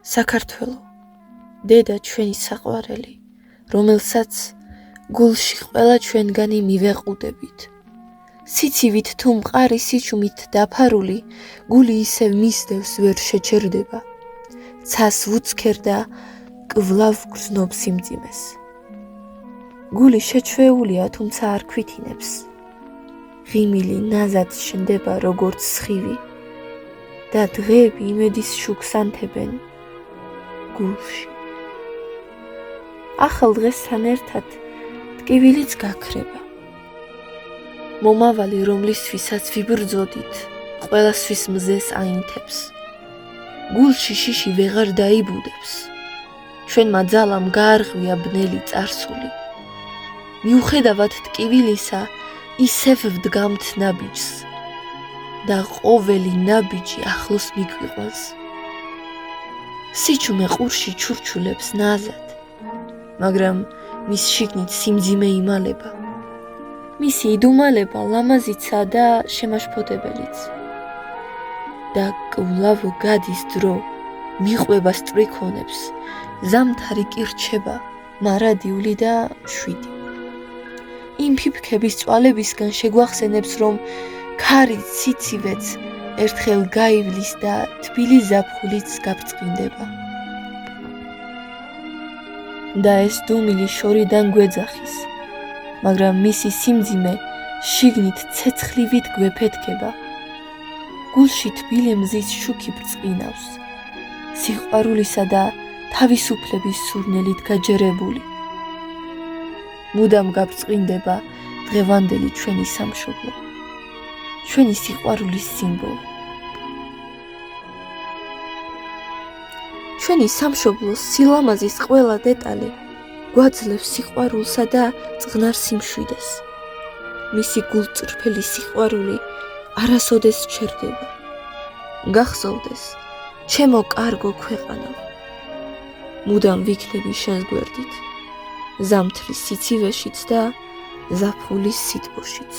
საქართველო, დედა ჩვენი საყვარელი, რომელსაც გულში ყველა ჩვენგანი მივეყუდებით. სიცივით თუ მყარი სიჩუმით დაფარული, გული ისევ მისდევს ვერ შეჩერდება. ცას ვუცქერ და კვლავ გრძნობს სიმძიმეს. გული შეჩვეულია, თუმცა არ ქვითინებს. ღიმილი ნაზად შენდება როგორც სხივი და დღეები იმედის შუქს ანთებენ გულში. ახალ დღესთან ერთად ტკივილიც გაქრება. მომავალი, რომლისთვისაც ვიბრძოდით, ყველასთვის მზეს აინთებს. გულში შიში ვეღარ დაიბუდებს. ჩვენმა ძალამ გაარღვია ბნელი წარსული. მიუხედავად ტკივილისა, ისევ ვდგამთ ნაბიჯს და ყოველი ნაბიჯი ახლოს მიგვიყვანს. სიჩუმე ყურში ჩურჩულებს ნაზად, მაგრამ მის შიგნით სიმძიმე იმალება. მისი იდუმალება ლამაზიცა და შემაშფოთებელიც. და კვლავ გადის დრო, მიყვება სტრიქონებს, ზამთარი კი რჩება, მარადიული და შვიდი. იმ ფიფქების წვალებისგან შეგვახსენებს, რომ ქარი ციცივეც ერთხელ გაივლის და თბილი ზაფხულიც გაბრწყინდება. და ეს დუმილი შორიდან გვეძახის, მაგრამ მისი სიმძიმე შიგნით ცეცხლივით გვეფეთქება. გულში თბილი მზის შუქი ბრწყინავს, სიყვარულისა და თავისუფლების სურნელით გაჯერებული. მუდამ გაბრწყინდება დღევანდელი ჩვენი სამშობლო, ჩვენი სიყვარულის სიმბოლო. ჩვენი სამშობლოს სილამაზის ყველა დეტალი გვაძლევს სიყვარულსა და წყნარ სიმშვიდეს. მისი გულწრფელი სიყვარული არასოდეს ჩერდება. გახსოვდეს, ჩემო კარგო ქვეყანო, მუდამ ვიქნები შენს გვერდით, ზამთრის სიცივეშიც და ზაფხულის სითბოშიც.